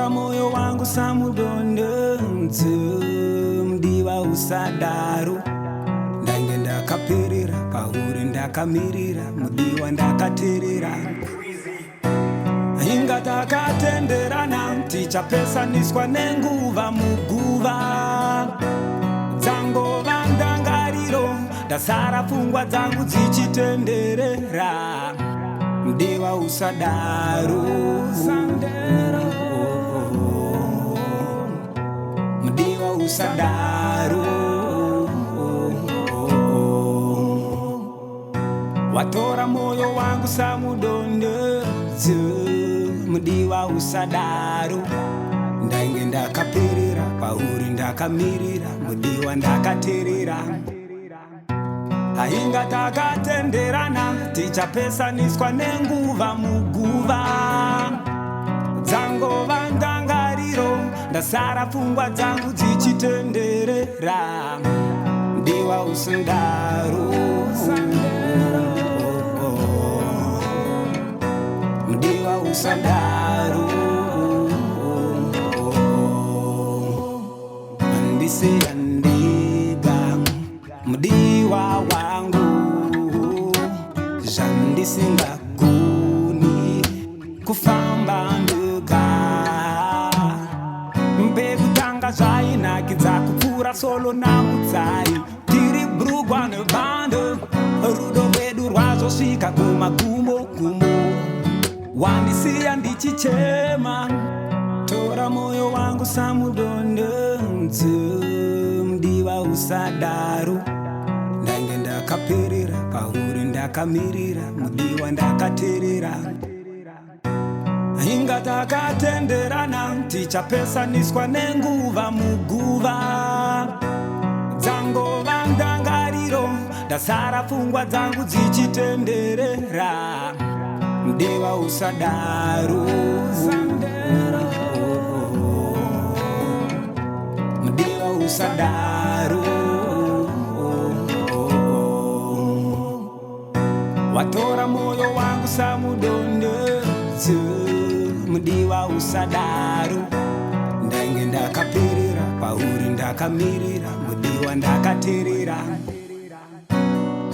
Watora moyo wangu samudondenze mdiwa usadaru ndange ndakapirira pauri ndakamirira mudiwa ndakaterera inga takatenderana tichapesaniswa nenguva muguva dzangova ndangariro ndasara pfungwa dzangu dzichitenderera mudiwa usadaru mudiwa usadaru watora moyo wangu samudondezo mudiwa usadaru ndange ndakapirira pauri ndakamirira mudiwa ndakaterera ainga takatenderana tichapesaniswa nenguva muguva dzangova ndangariro ndasara pfungwa dzangu dzichitenderera mudiwa usadaru mudiwa usadaru andisiyandiga mudiwa wangu zvandisingagoni kufamba nduga mbekutanga zvainakidza kupfuura solo namudzai tiri brugwa nebando rudo rwedu rwazosvika kumagumo wandisiya ndichichema tora moyo wangu samudondenze mudiwa usadaru ndange ndakapirira pauri ndakamirira mudiwa ndakaterera inga takatenderana tichapesaniswa nenguva muguva dzangova ndangariro ndasara pfungwa dzangu dzichitenderera mudiwa usadaru mudiwa usadaru watora moyo wangu samudondezo mudiwa usadaru ndange ndakapirira pauri ndakamirira mudiwa ndakaterera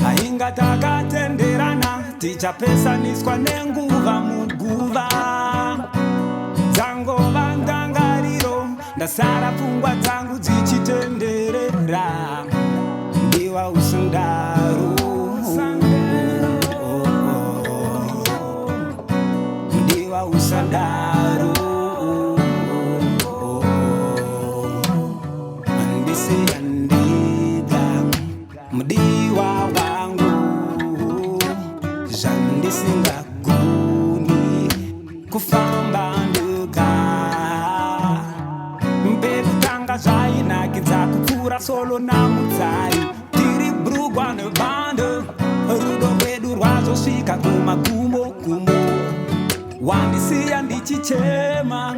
ainga takatenderana tichapesaniswa nenguva muguva dzangova ndangariro ndasara pfungwa dzangu dzichitenderera mudiwa usadaru mudiwa usadaru andisiyandiga mudiwa wangu zvandisingagoni kufamba nduga mbekutanga zvainakidza kupfuura solo namudzai tiri brugwa nebando rudo rwedu rwazosvika kumagumo wandisiya ndichichema